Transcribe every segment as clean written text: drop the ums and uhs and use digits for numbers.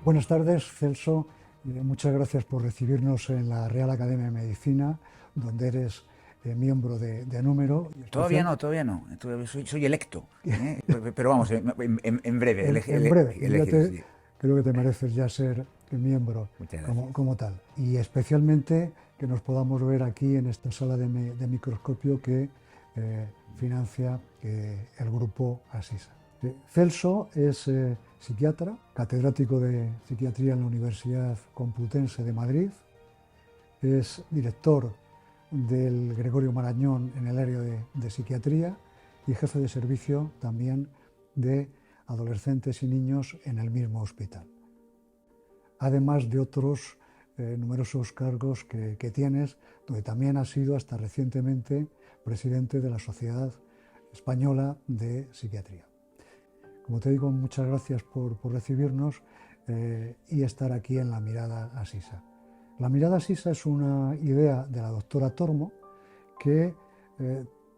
Buenas tardes, Celso. Muchas gracias por recibirnos en la Real Academia de Medicina, donde eres miembro de número y Todavía especial no, todavía no. Todavía soy electo. ¿Eh? Pero vamos, en breve, en breve. elegido, sí. Creo que te mereces ya ser miembro Muchas gracias. como tal. Y especialmente que nos podamos ver aquí en esta sala de microscopio que financia el grupo Asisa. Celso es psiquiatra, catedrático de psiquiatría en la Universidad Complutense de Madrid, es director del Gregorio Marañón en el área de psiquiatría y jefe de servicio también de adolescentes y niños en el mismo hospital, además de otros numerosos cargos que tienes, donde también has sido hasta recientemente presidente de la Sociedad Española de Psiquiatría. Como te digo, muchas gracias por recibirnos y estar aquí en La Mirada Asisa. La Mirada Asisa es una idea de la doctora Tormo que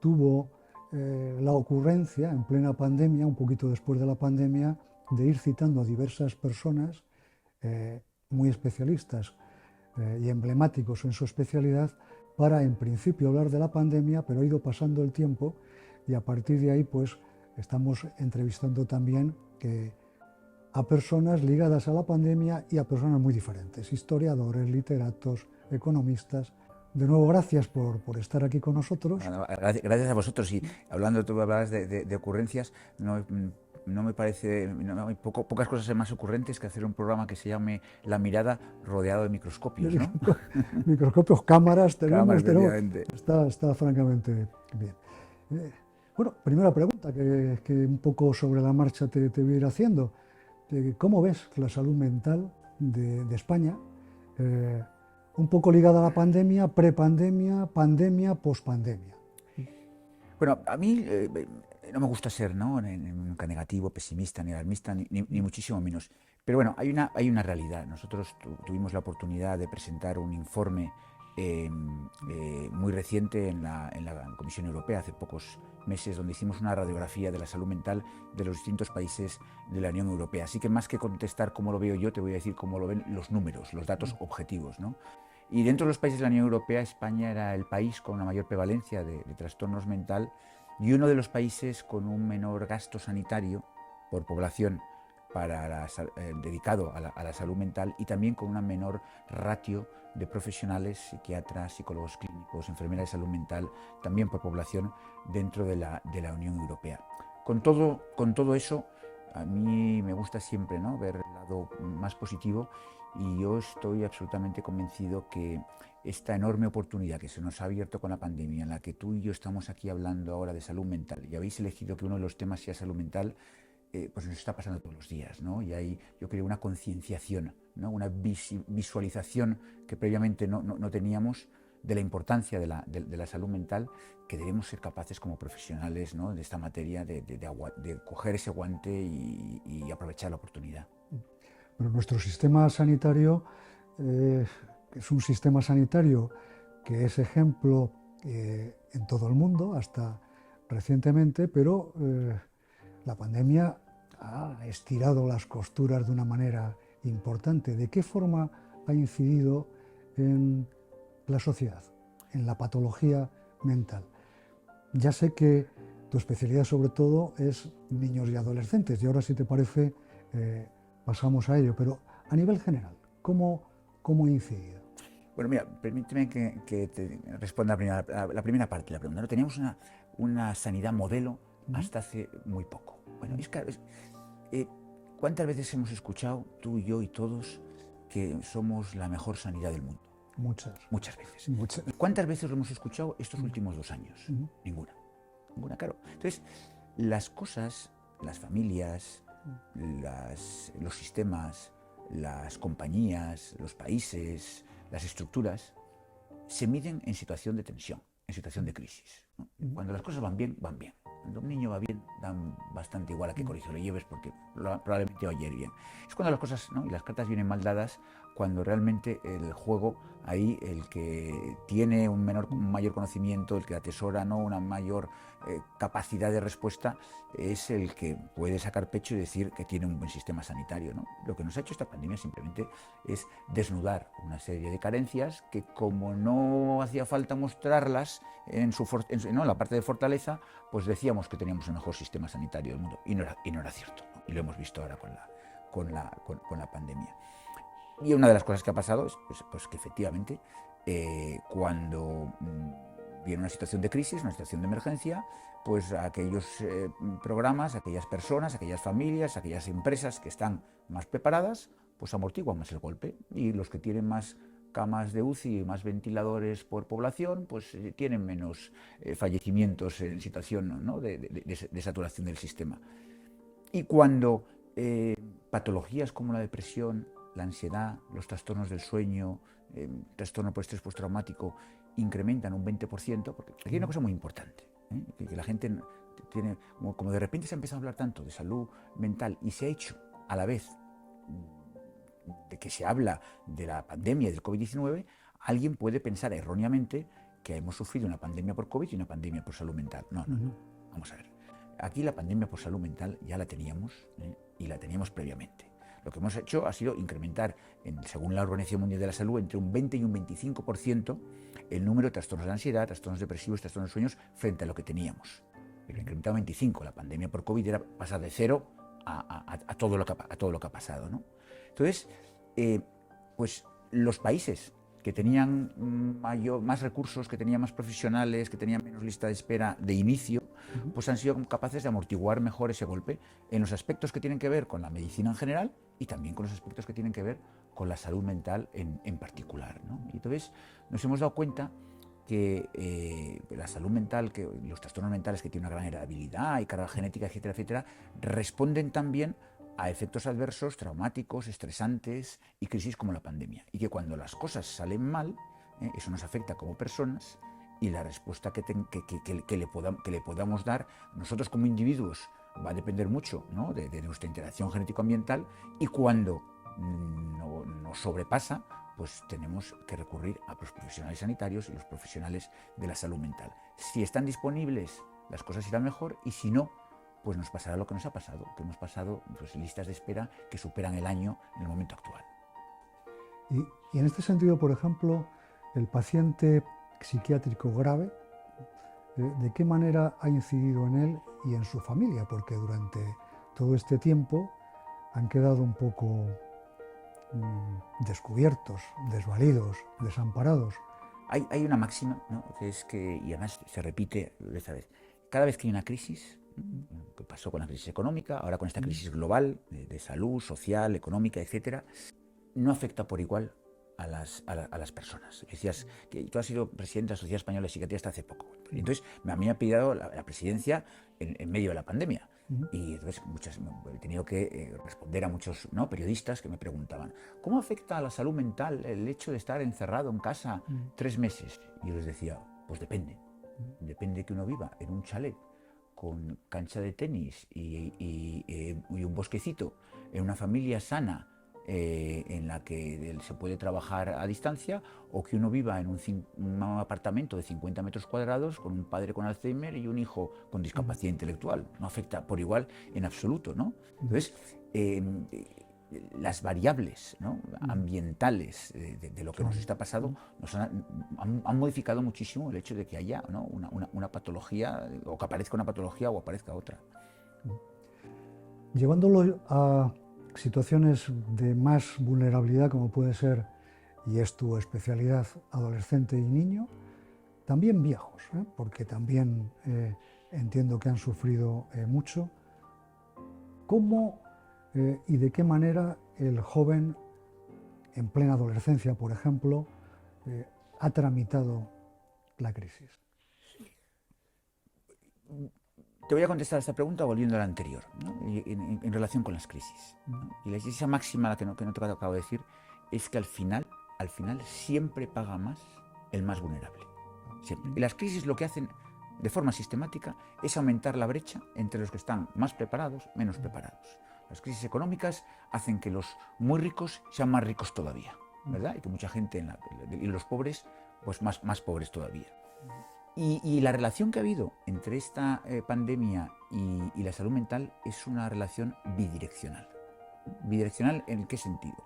tuvo la ocurrencia en plena pandemia, un poquito después de la pandemia, de ir citando a diversas personas muy especialistas y emblemáticos en su especialidad para, en principio, hablar de la pandemia, pero ha ido pasando el tiempo y a partir de ahí, pues, estamos entrevistando también a personas ligadas a la pandemia y a personas muy diferentes, historiadores, literatos, economistas. De nuevo, gracias por estar aquí con nosotros. Bueno, gracias a vosotros. Y hablando, tú hablabas de ocurrencias, no me parece, hay pocas cosas más ocurrentes que hacer un programa que se llame La Mirada rodeado de microscopios, ¿no? Microscopios, cámaras, Cámara, tenemos, efectivamente. está francamente bien. Eh, bueno, primera pregunta que un poco sobre la marcha te voy a ir haciendo. ¿Cómo ves la salud mental de España? Eh, un poco ligada a la pandemia, prepandemia, pandemia, pospandemia. Bueno, a mí no me gusta ser, ¿no? Nunca negativo, pesimista, ni alarmista, ni muchísimo menos. Pero bueno, hay una realidad. Nosotros tuvimos la oportunidad de presentar un informe muy reciente en la Comisión Europea, hace pocos meses, donde hicimos una radiografía de la salud mental de los distintos países de la Unión Europea. Así que más que contestar cómo lo veo yo, te voy a decir cómo lo ven los números, los datos objetivos, ¿no? Y dentro de los países de la Unión Europea, España era el país con una mayor prevalencia de trastornos mental y uno de los países con un menor gasto sanitario por población dedicado a la salud mental y también con una menor ratio de profesionales, psiquiatras, psicólogos clínicos, enfermeras de salud mental, también por población dentro de la Unión Europea. Con todo eso, a mí me gusta siempre, ¿no?, ver el lado más positivo y yo estoy absolutamente convencido que esta enorme oportunidad que se nos ha abierto con la pandemia, en la que tú y yo estamos aquí hablando ahora de salud mental y habéis elegido que uno de los temas sea salud mental, pues nos está pasando todos los días, ¿no? Y hay, yo creo, una concienciación, ¿no?, una visualización que previamente no teníamos de la importancia de la salud mental, que debemos ser capaces como profesionales, ¿no?, de esta materia de coger ese guante y aprovechar la oportunidad. Pero nuestro sistema sanitario eh, es un sistema sanitario que es ejemplo en todo el mundo, hasta recientemente, pero la pandemia ha estirado las costuras de una manera importante. ¿De qué forma ha incidido en la sociedad, en la patología mental? Ya sé que tu especialidad sobre todo es niños y adolescentes y ahora si te parece pasamos a ello, pero a nivel general, ¿cómo ha incidido? Bueno, mira, permíteme que te responda la primera parte de la pregunta. ¿No? Teníamos una sanidad modelo hasta hace muy poco. Bueno, es claro, eh, ¿cuántas veces hemos escuchado, tú y yo y todos, que somos la mejor sanidad del mundo? Muchas, Muchas veces. muchas. ¿Y cuántas veces lo hemos escuchado estos últimos 2 años? Ninguna. Ninguna, claro. Entonces, las cosas, las familias, los sistemas, las compañías, los países, las estructuras, se miden en situación de tensión, en situación de crisis. ¿no? Cuando las cosas van bien, van bien. Cuando un niño va bien, dan bastante igual a qué colegio lo lleves porque probablemente va a ir bien. Es cuando las cosas, ¿no? Y las cartas vienen mal dadas, cuando realmente el juego, ahí el que tiene un mayor conocimiento, el que atesora, ¿no? Una mayor capacidad de respuesta, es el que puede sacar pecho y decir que tiene un buen sistema sanitario, ¿no? Lo que nos ha hecho esta pandemia simplemente es desnudar una serie de carencias que, como no hacía falta mostrarlas en la parte de fortaleza, pues decíamos que teníamos el mejor sistema sanitario del mundo, y no era cierto, ¿no? Y lo hemos visto ahora con la pandemia. Y una de las cosas que ha pasado es pues que efectivamente cuando viene una situación de crisis, una situación de emergencia, pues aquellos programas, aquellas personas, aquellas familias, aquellas empresas que están más preparadas, pues amortiguan más el golpe, y los que tienen más camas de UCI, más ventiladores por población, pues tienen menos fallecimientos en situación, ¿no? de saturación del sistema. Y cuando patologías como la depresión, la ansiedad, los trastornos del sueño, trastorno por estrés postraumático incrementan un 20%, porque aquí hay una cosa muy importante, que la gente tiene, como de repente se ha empezado a hablar tanto de salud mental y se ha hecho a la vez de que se habla de la pandemia del COVID-19, alguien puede pensar erróneamente que hemos sufrido una pandemia por COVID y una pandemia por salud mental. No. Vamos a ver. Aquí la pandemia por salud mental ya la teníamos, y la teníamos previamente. Lo que hemos hecho ha sido incrementar, según la Organización Mundial de la Salud, entre un 20 y un 25% el número de trastornos de ansiedad, trastornos depresivos, trastornos de sueños frente a lo que teníamos. Pero incrementado 25. La pandemia por COVID era pasar de 0 a todo lo que ha pasado, ¿no? Entonces, pues los países que tenían más recursos, que tenían más profesionales, que tenían menos lista de espera de inicio, pues han sido capaces de amortiguar mejor ese golpe en los aspectos que tienen que ver con la medicina en general y también con los aspectos que tienen que ver con la salud mental en particular, ¿no? Y entonces nos hemos dado cuenta que la salud mental, que los trastornos mentales, que tienen una gran heredabilidad y carga genética, etcétera, etcétera, responden también a efectos adversos, traumáticos, estresantes y crisis como la pandemia. Y que cuando las cosas salen mal, eso nos afecta como personas, y la respuesta que le podamos dar nosotros como individuos va a depender mucho, ¿no? de nuestra interacción genético-ambiental, y cuando nos sobrepasa, pues tenemos que recurrir a los profesionales sanitarios y los profesionales de la salud mental. Si están disponibles, las cosas irán mejor, y si no, pues nos pasará lo que nos ha pasado, que hemos pasado pues listas de espera que superan el año en el momento actual. Y en este sentido, por ejemplo, el paciente psiquiátrico grave, ¿de qué manera ha incidido en él y en su familia? Porque durante todo este tiempo han quedado un poco descubiertos, desvalidos, desamparados. Hay una máxima, ¿no? Que es que, y además se repite esta vez, cada vez que hay una crisis, que pasó con la crisis económica, ahora con esta crisis global de salud, social, económica, etcétera, no afecta por igual a las personas. Decías que tú has sido presidente de la Sociedad Española de Psiquiatría hasta hace poco. Entonces, a mí me ha pedido la presidencia en medio de la pandemia. Y entonces he tenido que responder a muchos, ¿no?, periodistas que me preguntaban: ¿cómo afecta a la salud mental el hecho de estar encerrado en casa 3 meses? Y yo les decía: pues depende. Depende que uno viva en un chalet con cancha de tenis y un bosquecito, en una familia sana, en la que se puede trabajar a distancia, o que uno viva en un apartamento de 50 metros cuadrados con un padre con Alzheimer y un hijo con discapacidad intelectual. No afecta por igual en absoluto, ¿no? Entonces, las variables, ¿no?, ambientales de lo que nos está pasando han modificado muchísimo el hecho de que haya, ¿no?, una patología, o que aparezca una patología o aparezca otra. Llevándolo a situaciones de más vulnerabilidad, como puede ser, y es tu especialidad, adolescente y niño, también viejos, porque también entiendo que han sufrido mucho. ¿Cómo y de qué manera el joven, en plena adolescencia, por ejemplo, ha tramitado la crisis? Te voy a contestar a esta pregunta volviendo a la anterior, ¿no?, en relación con las crisis, ¿no? Y esa máxima que no te acabo de decir es que al final siempre paga más el más vulnerable. Siempre. Y las crisis lo que hacen de forma sistemática es aumentar la brecha entre los que están más preparados, menos preparados. Las crisis económicas hacen que los muy ricos sean más ricos todavía, ¿verdad? Y que mucha gente, y los pobres, pues más pobres todavía. Y la relación que ha habido entre esta pandemia y la salud mental es una relación bidireccional. ¿Bidireccional en qué sentido?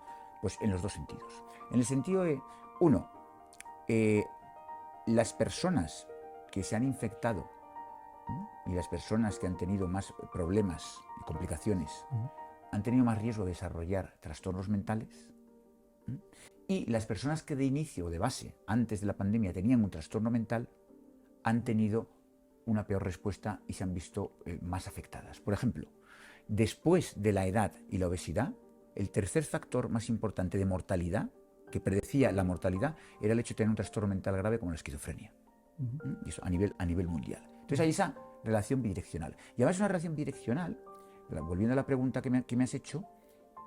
Pues en los dos sentidos. En el sentido de, uno, las personas que se han infectado y las personas que han tenido más problemas y complicaciones han tenido más riesgo de desarrollar trastornos mentales, y las personas que de inicio o de base, antes de la pandemia, tenían un trastorno mental, han tenido una peor respuesta y se han visto más afectadas. Por ejemplo, después de la edad y la obesidad, el tercer factor más importante de mortalidad, que predecía la mortalidad, era el hecho de tener un trastorno mental grave como la esquizofrenia. Y eso a nivel mundial. Entonces hay esa relación bidireccional. Y además es una relación bidireccional, volviendo a la pregunta que me has hecho,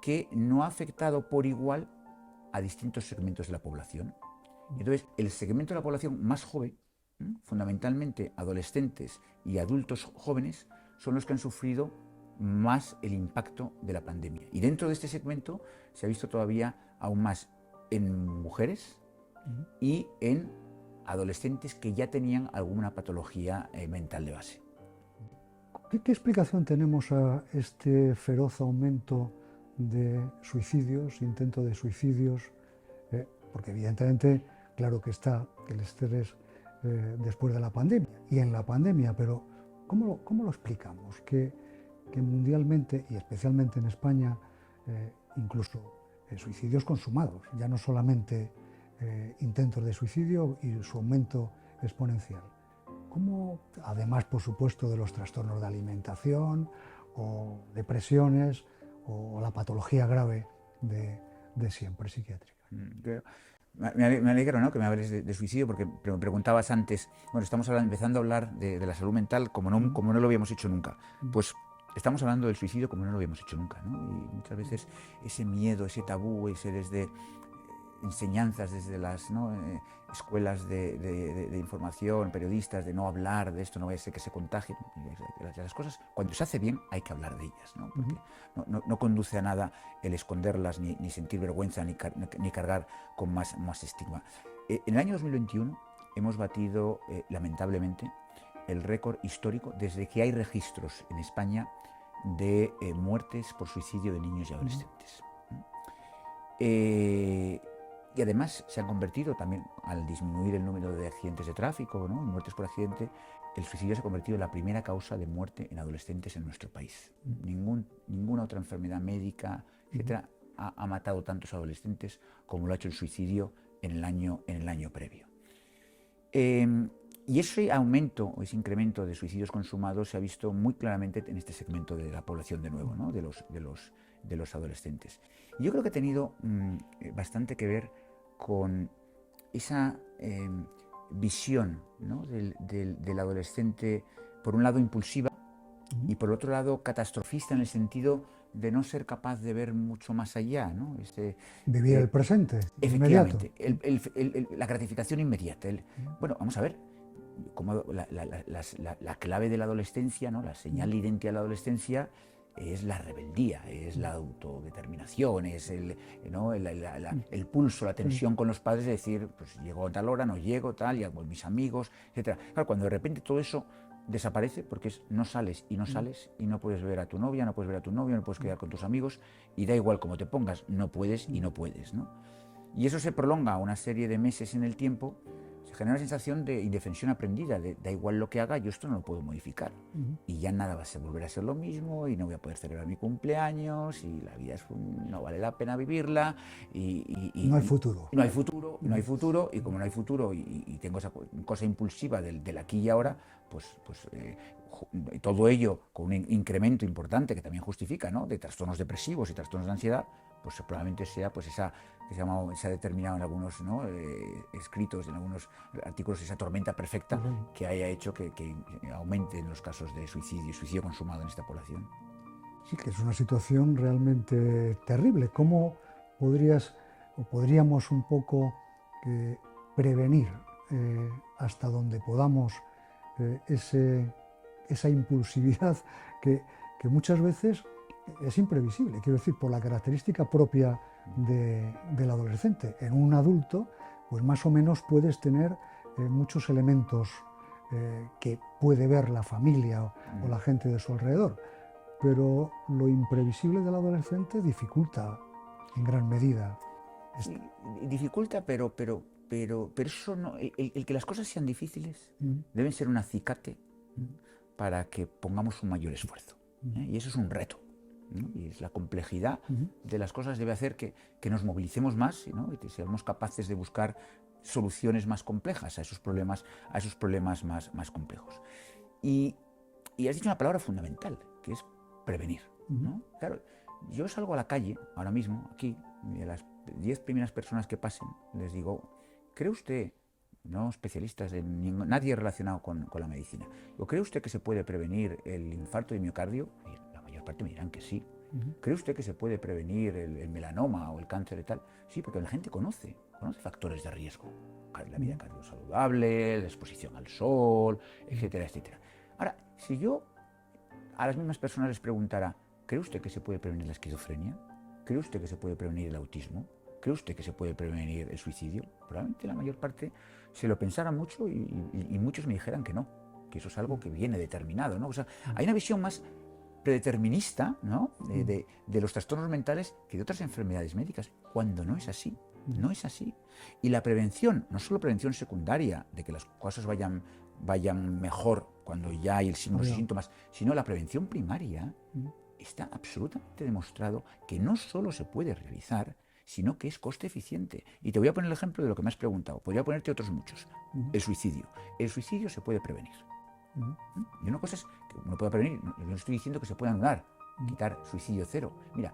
que no ha afectado por igual a distintos segmentos de la población. Entonces, el segmento de la población más joven, fundamentalmente adolescentes y adultos jóvenes, son los que han sufrido más el impacto de la pandemia. Y dentro de este segmento se ha visto todavía aún más en mujeres y en adolescentes que ya tenían alguna patología mental de base. ¿Qué explicación tenemos a este feroz aumento de suicidios, intento de suicidios? Porque evidentemente, claro que está el estrés después de la pandemia y en la pandemia, pero ¿cómo lo explicamos? Que mundialmente y especialmente en España, incluso suicidios consumados, ya no solamente intentos de suicidio y su aumento exponencial. ¿Cómo, además, por supuesto, de los trastornos de alimentación o depresiones o la patología grave de siempre psiquiátrica? Me alegro, ¿no?, que me hables de suicidio, porque me preguntabas antes, bueno, estamos empezando a hablar de la salud mental como no lo habíamos hecho nunca. Pues estamos hablando del suicidio como no lo habíamos hecho nunca, ¿no? Y muchas veces ese miedo, ese tabú, ese desde enseñanzas desde las escuelas de información, periodistas, de no hablar de esto, no vaya a ser que se contagien. Las cosas, cuando se hace bien, hay que hablar de ellas, ¿no? Porque no conduce a nada el esconderlas, ni sentir vergüenza, ni cargar con más estigma. En el año 2021 hemos batido, lamentablemente, el récord histórico desde que hay registros en España de muertes por suicidio de niños y adolescentes. Y además se han convertido también, al disminuir el número de accidentes de tráfico, ¿no?, muertes por accidente, el suicidio se ha convertido en la primera causa de muerte en adolescentes en nuestro país. Ninguna otra enfermedad médica, etcétera, ha matado tantos adolescentes como lo ha hecho el suicidio en el año previo. Y ese aumento o ese incremento de suicidios consumados se ha visto muy claramente en este segmento de la población, de nuevo, ¿no?, de los adolescentes. Y yo creo que ha tenido bastante que ver con esa visión, ¿no?, del adolescente, por un lado impulsiva y por otro lado catastrofista, en el sentido de no ser capaz de ver mucho más allá, ¿no? Vivir el presente, efectivamente, la gratificación inmediata. Bueno, vamos a ver, como la clave de la adolescencia, ¿no?, la señal de identidad de la adolescencia es la rebeldía, es la autodeterminación, es el pulso, la tensión con los padres de decir, pues llego a tal hora, no llego, tal, y hago mis amigos, etc. Claro, cuando de repente todo eso desaparece, porque no sales y no puedes ver a tu novia, no puedes ver a tu novio, no puedes quedar con tus amigos, y da igual cómo te pongas, no puedes y no puedes, ¿no? Y eso se prolonga una serie de meses en el tiempo. Se genera una sensación de indefensión aprendida, da igual lo que haga, yo esto no lo puedo modificar. Y ya nada va a volver a ser lo mismo, y no voy a poder celebrar mi cumpleaños, y la vida no vale la pena vivirla. No hay futuro. No hay futuro, y como no hay futuro, y tengo esa cosa impulsiva del aquí y ahora, pues todo ello con un incremento importante que también justifica, ¿no?, de trastornos depresivos y trastornos de ansiedad, pues probablemente sea pues esa que se ha determinado en algunos, ¿no?, escritos, en algunos artículos, esa tormenta perfecta que haya hecho que aumenten los casos de suicidio consumado en esta población. Sí, que es una situación realmente terrible. ¿Cómo podríamos un poco prevenir hasta donde podamos esa impulsividad que muchas veces es imprevisible, quiero decir, por la característica propia del adolescente. En un adulto, pues más o menos puedes tener muchos elementos que puede ver la familia o la gente de su alrededor, pero lo imprevisible del adolescente dificulta en gran medida. Sí, dificulta, pero eso no, el que las cosas sean difíciles deben ser un acicate para que pongamos un mayor esfuerzo. Y eso es un reto, ¿no? Y es la complejidad de las cosas debe hacer que nos movilicemos más, ¿no? Y que seamos capaces de buscar soluciones más complejas a esos problemas más complejos. Y has dicho una palabra fundamental, que es prevenir, ¿no? Claro, yo salgo a la calle ahora mismo, aquí, y a las 10 primeras personas que pasen, les digo, ¿cree usted, no especialistas, nadie relacionado con la medicina, ¿cree usted que se puede prevenir el infarto de miocardio? Y la mayor parte me dirán que sí. ¿Cree usted que se puede prevenir el melanoma o el cáncer y tal? Sí, porque la gente conoce factores de riesgo. La vida cardiosaludable, la exposición al sol, etcétera, etcétera. Ahora, si yo a las mismas personas les preguntara, ¿cree usted que se puede prevenir la esquizofrenia? ¿Cree usted que se puede prevenir el autismo? ¿Cree usted que se puede prevenir el suicidio? Probablemente la mayor parte se lo pensara mucho y muchos me dijeran que no, que eso es algo que viene determinado, ¿no? O sea, hay una visión más predeterminista, ¿no? de los trastornos mentales que de otras enfermedades médicas, cuando no es así. No es así. Y la prevención, no solo prevención secundaria, de que las cosas vayan mejor cuando ya hay el signo y síntomas, sino la prevención primaria, está absolutamente demostrado que no solo se puede realizar, sino que es coste eficiente. Y te voy a poner el ejemplo de lo que me has preguntado. Podría ponerte otros muchos. El suicidio. El suicidio se puede prevenir. Y una cosa es que uno pueda prevenir. Yo no estoy diciendo que se pueda anular, quitar suicidio cero. Mira,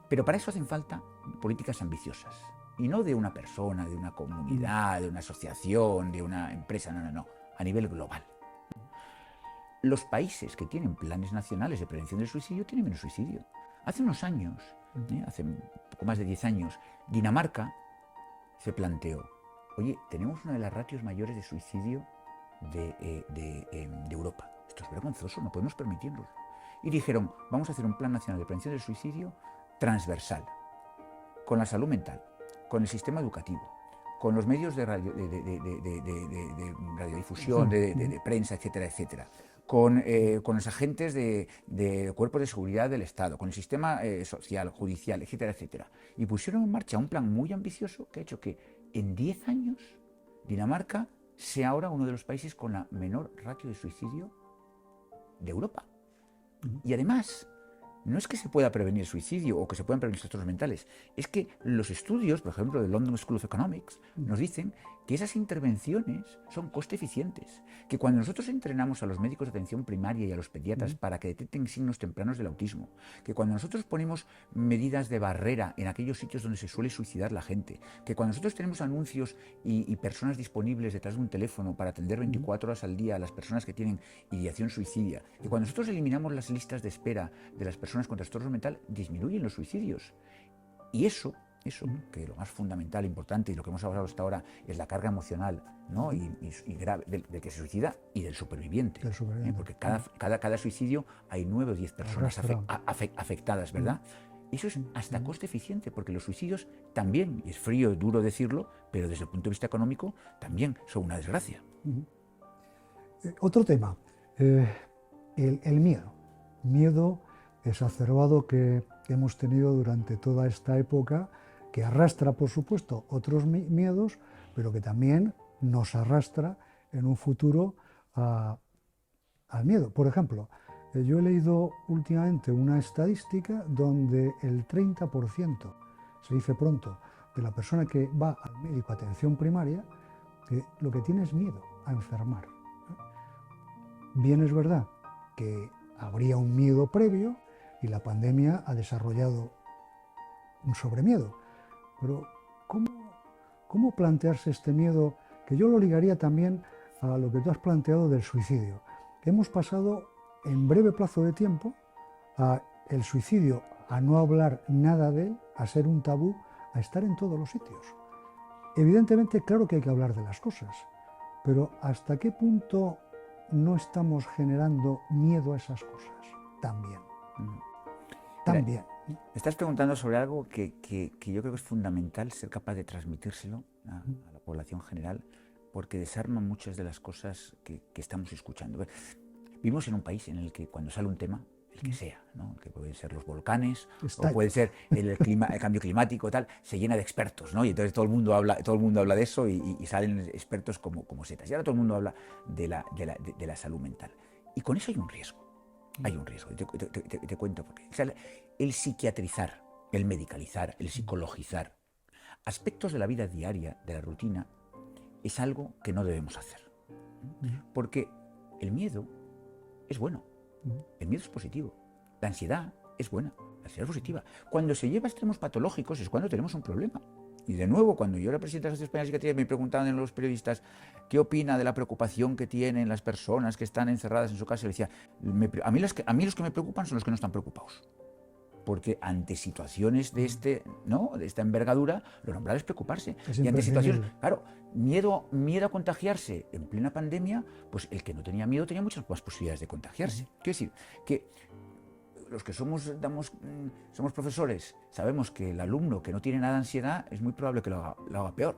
pero para eso hacen falta políticas ambiciosas. Y no de una persona, de una comunidad, de una asociación, de una empresa, no. A nivel global. Los países que tienen planes nacionales de prevención del suicidio tienen menos suicidio. Hace unos años, hace un poco más de 10 años, Dinamarca se planteó, oye, tenemos una de las ratios mayores de suicidio de Europa. Esto es vergonzoso, no podemos permitirlo. Y dijeron, vamos a hacer un plan nacional de prevención del suicidio transversal, con la salud mental, con el sistema educativo, con los medios de radiodifusión, de prensa, etcétera, etcétera, con los agentes de cuerpos de seguridad del Estado, con el sistema social, judicial, etcétera, etcétera. Y pusieron en marcha un plan muy ambicioso que ha hecho que en 10 años Dinamarca sea ahora uno de los países con la menor ratio de suicidio de Europa. Y además, no es que se pueda prevenir el suicidio o que se puedan prevenir los trastornos mentales, es que los estudios, por ejemplo, del London School of Economics, nos dicen que esas intervenciones son coste eficientes, que cuando nosotros entrenamos a los médicos de atención primaria y a los pediatras para que detecten signos tempranos del autismo, que cuando nosotros ponemos medidas de barrera en aquellos sitios donde se suele suicidar la gente, que cuando nosotros tenemos anuncios y personas disponibles detrás de un teléfono para atender 24 horas al día a las personas que tienen ideación suicidia, que cuando nosotros eliminamos las listas de espera de las personas con trastorno mental, disminuyen los suicidios. Y eso, que lo más fundamental, importante, y lo que hemos hablado hasta ahora, es la carga emocional, ¿no? y grave del que se suicida y del superviviente. Porque cada suicidio hay 9 o 10 personas afectadas, ¿verdad? Eso es hasta coste eficiente, porque los suicidios también, y es frío y duro decirlo, pero desde el punto de vista económico también son una desgracia. Otro tema, el miedo. Miedo exacerbado que hemos tenido durante toda esta época, que arrastra, por supuesto, otros miedos, pero que también nos arrastra en un futuro al miedo. Por ejemplo, yo he leído últimamente una estadística donde el 30%, se dice pronto, de la persona que va al médico a atención primaria, lo que tiene es miedo a enfermar. Bien es verdad que habría un miedo previo y la pandemia ha desarrollado un sobremiedo. Pero ¿cómo plantearse este miedo? Que yo lo ligaría también a lo que tú has planteado del suicidio. Hemos pasado en breve plazo de tiempo a el suicidio, a no hablar nada de él, a ser un tabú, a estar en todos los sitios. Evidentemente, claro que hay que hablar de las cosas, pero ¿hasta qué punto no estamos generando miedo a esas cosas? También. También. Me estás preguntando sobre algo que yo creo que es fundamental ser capaz de transmitírselo a la población general, porque desarma muchas de las cosas que estamos escuchando. Vivimos en un país en el que cuando sale un tema, el que sea, ¿no? Que pueden ser los volcanes, o puede ser el cambio climático, tal, se llena de expertos, ¿no? Y entonces todo el mundo habla de eso y salen expertos como setas. Y ahora todo el mundo habla de la salud mental. Y con eso hay un riesgo. Hay un riesgo. Te cuento por qué. O sea, el psiquiatrizar, el medicalizar, el psicologizar aspectos de la vida diaria, de la rutina, es algo que no debemos hacer. Porque el miedo es bueno. El miedo es positivo. La ansiedad es buena. La ansiedad es positiva. Cuando se lleva a extremos patológicos es cuando tenemos un problema. Y de nuevo, cuando yo era presidente de la Sociedad Española de Psiquiatría, me preguntaban en los periodistas qué opina de la preocupación que tienen las personas que están encerradas en su casa. Y le decía, a mí los que me preocupan son los que no están preocupados. Porque ante situaciones de esta envergadura, lo normal es preocuparse. Y ante situaciones, claro, miedo a contagiarse en plena pandemia, pues el que no tenía miedo tenía muchas más posibilidades de contagiarse. Quiero decir, que los que somos profesores sabemos que el alumno que no tiene nada de ansiedad es muy probable que lo haga peor.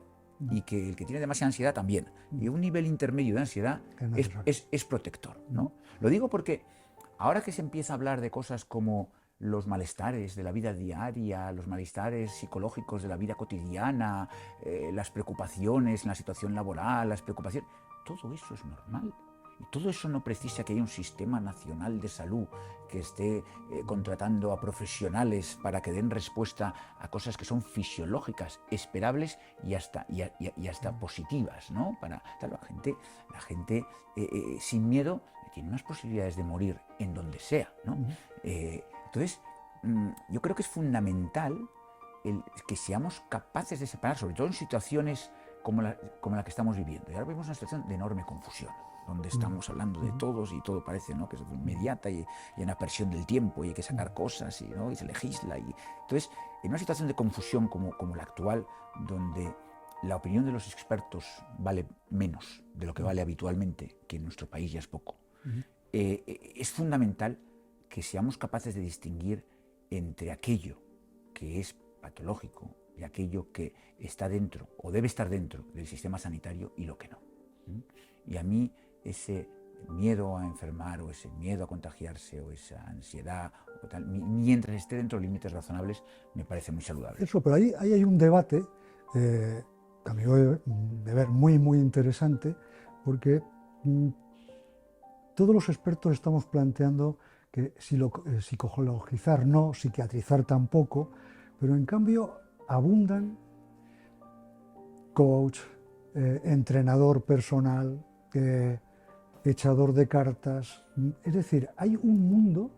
Y que el que tiene demasiada ansiedad también. Y un nivel intermedio de ansiedad es protector, ¿no? Lo digo porque ahora que se empieza a hablar de cosas como los malestares de la vida diaria, los malestares psicológicos de la vida cotidiana, las preocupaciones en la situación laboral, las preocupaciones, todo eso es normal. Y todo eso no precisa que haya un sistema nacional de salud que esté contratando a profesionales para que den respuesta a cosas que son fisiológicas, esperables y hasta positivas, ¿no? La gente sin miedo tiene más posibilidades de morir en donde sea, ¿no? Entonces, yo creo que es fundamental que seamos capaces de separar, sobre todo en situaciones como la que estamos viviendo. Y ahora vivimos una situación de enorme confusión, donde estamos hablando de todos y todo parece, ¿no?, que es inmediata y hay una presión del tiempo y hay que sacar cosas y se legisla. Entonces, en una situación de confusión como la actual, donde la opinión de los expertos vale menos de lo que vale habitualmente, que en nuestro país ya es poco, es fundamental que seamos capaces de distinguir entre aquello que es patológico y aquello que está dentro o debe estar dentro del sistema sanitario y lo que no. Y a mí ese miedo a enfermar o ese miedo a contagiarse o esa ansiedad o tal, mientras esté dentro de límites razonables, me parece muy saludable. Eso, pero ahí hay un debate a mi de ver muy, muy interesante, porque todos los expertos estamos planteando que psicologizar no, psiquiatrizar tampoco, pero en cambio abundan coach, entrenador personal, echador de cartas. Es decir, hay un mundo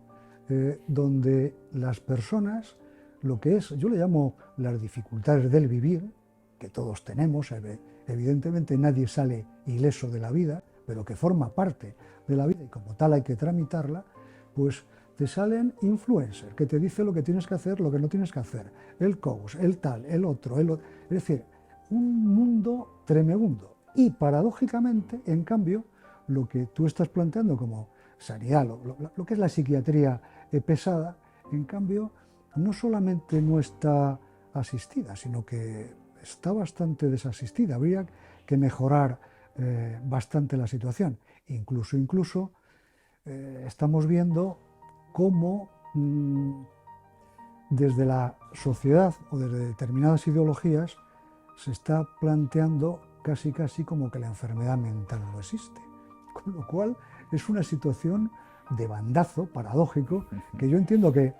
donde las personas, lo que es, yo le llamo las dificultades del vivir, que todos tenemos, evidentemente nadie sale ileso de la vida, pero que forma parte de la vida y como tal hay que tramitarla, pues te salen influencers, que te dice lo que tienes que hacer, lo que no tienes que hacer, el coach, el tal, el otro, es decir, un mundo tremebundo. Y paradójicamente, en cambio, lo que tú estás planteando como sanidad, lo que es la psiquiatría pesada, en cambio, no solamente no está asistida, sino que está bastante desasistida. Habría que mejorar bastante la situación. Incluso estamos viendo cómo desde la sociedad o desde determinadas ideologías se está planteando casi como que la enfermedad mental no existe. Con lo cual es una situación de bandazo paradójico que yo entiendo que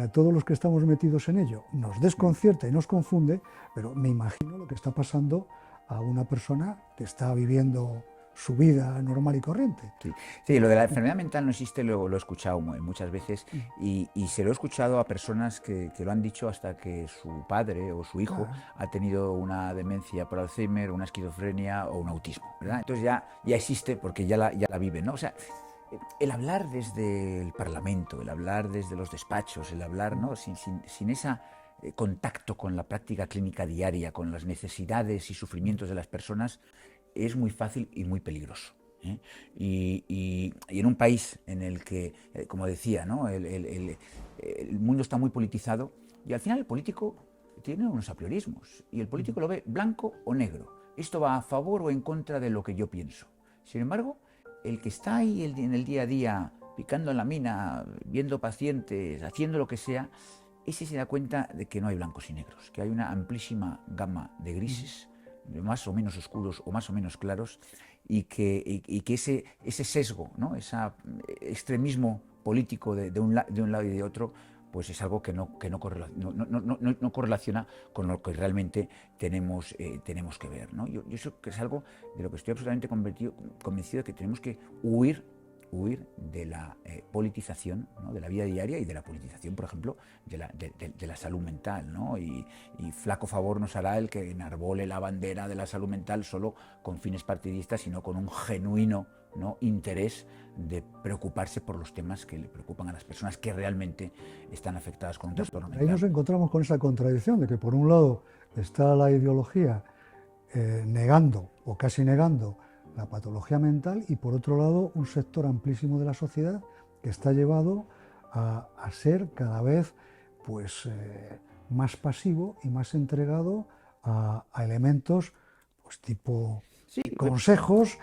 a todos los que estamos metidos en ello nos desconcierta y nos confunde, pero me imagino lo que está pasando a una persona que está viviendo su vida normal y corriente. Sí, lo de la enfermedad mental no existe, lo he escuchado muchas veces y se lo he escuchado a personas que lo han dicho hasta que su padre o su hijo ha tenido una demencia por Alzheimer, una esquizofrenia o un autismo, ¿verdad? Entonces ya existe porque ya la viven, ¿no? O sea, el hablar desde el Parlamento, el hablar desde los despachos, el hablar, ¿no?, sin ese contacto con la práctica clínica diaria, con las necesidades y sufrimientos de las personas, es muy fácil y muy peligroso. ¿eh? Y en un país en el que, como decía, ¿no? El mundo está muy politizado y al final el político tiene unos apriorismos y el político lo ve blanco o negro. Esto va a favor o en contra de lo que yo pienso. Sin embargo, el que está ahí en el día a día, picando en la mina, viendo pacientes, haciendo lo que sea, ese se da cuenta de que no hay blancos y negros, que hay una amplísima gama de grises, más o menos oscuros o más o menos claros, y que ese sesgo, ¿no? Ese extremismo político de un lado y de otro, pues es algo que no correlaciona con lo que realmente tenemos que ver, ¿no? Yo eso que es algo de lo que estoy absolutamente convencido de que tenemos que huir de la politización, ¿no? De la vida diaria y de la politización, por ejemplo, de la salud mental, ¿no? Y flaco favor nos hará el que enarbole la bandera de la salud mental solo con fines partidistas, sino con un genuino, ¿no? Interés de preocuparse por los temas que le preocupan a las personas que realmente están afectadas con un trastorno mental. Ahí nos encontramos con esa contradicción de que por un lado está la ideología negando o casi negando la patología mental y por otro lado un sector amplísimo de la sociedad que está llevado a ser cada vez pues, más pasivo y más entregado a elementos pues, tipo Sí, consejos,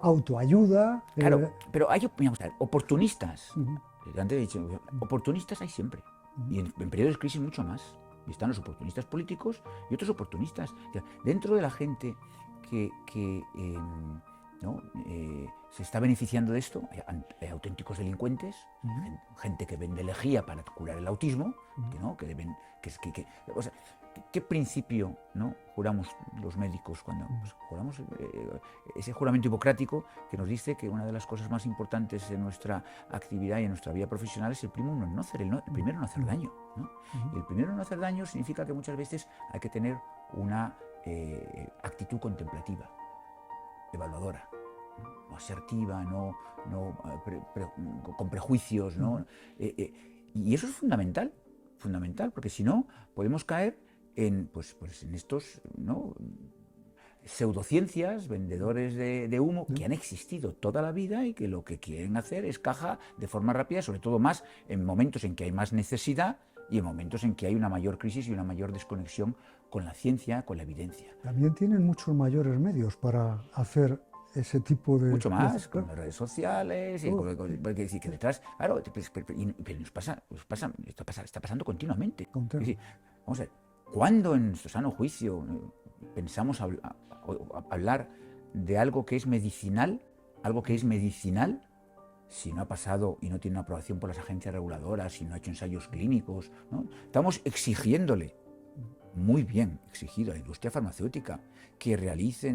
autoayuda. Claro, pero hay, vamos a ver, oportunistas. Uh-huh. Antes he dicho, oportunistas hay siempre. Y en periodos de crisis mucho más. Y están los oportunistas políticos y otros oportunistas. O sea, dentro de la gente que ¿no? Se está beneficiando de esto, hay auténticos delincuentes, gente que vende lejía para curar el autismo, que no, que deben, o sea, ¿qué principio, ¿no? Juramos los médicos cuando juramos ese juramento hipocrático que nos dice que una de las cosas más importantes en nuestra actividad y en nuestra vida profesional es el primero no hacer daño, ¿no? Y el primero no hacer daño significa que muchas veces hay que tener una actitud contemplativa, evaluadora, no asertiva, con prejuicios, ¿no? Y eso es fundamental, porque si no podemos caer en estos, ¿no? Pseudociencias, vendedores de humo, que han existido toda la vida y que lo que quieren hacer es caja de forma rápida, sobre todo más en momentos en que hay más necesidad y en momentos en que hay una mayor crisis y una mayor desconexión con la ciencia, con la evidencia. También tienen muchos mayores medios para hacer ese tipo de... Mucho más, con las redes sociales, porque decir que detrás, claro, pero está pasando continuamente. Es decir, vamos a ver, ¿cuándo en nuestro sano juicio pensamos hablar de algo que es medicinal, si no ha pasado y no tiene una aprobación por las agencias reguladoras, si no ha hecho ensayos clínicos, ¿no? Estamos exigiéndole, muy bien exigido a la industria farmacéutica, que realicen